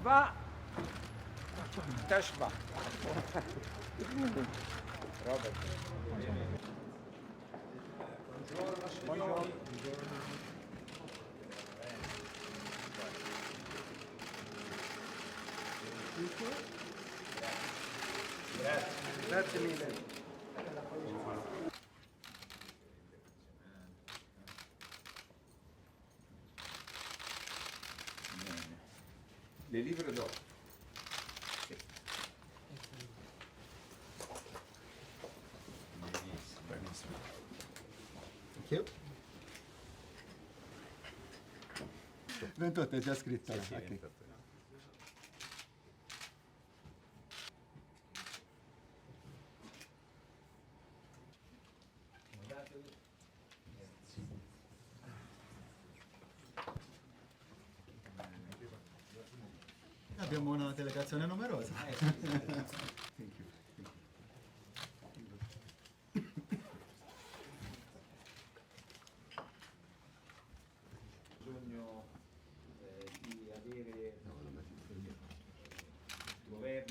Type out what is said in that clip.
va, też va. Robert. Buongiorno. Grazie mille. Le livre dopo. Sì. Benissimo. Thank you. 28 è già scritto. Sì, Ok. 28. Abbiamo una delegazione numerosa. Thank you. Bisogno di avere governo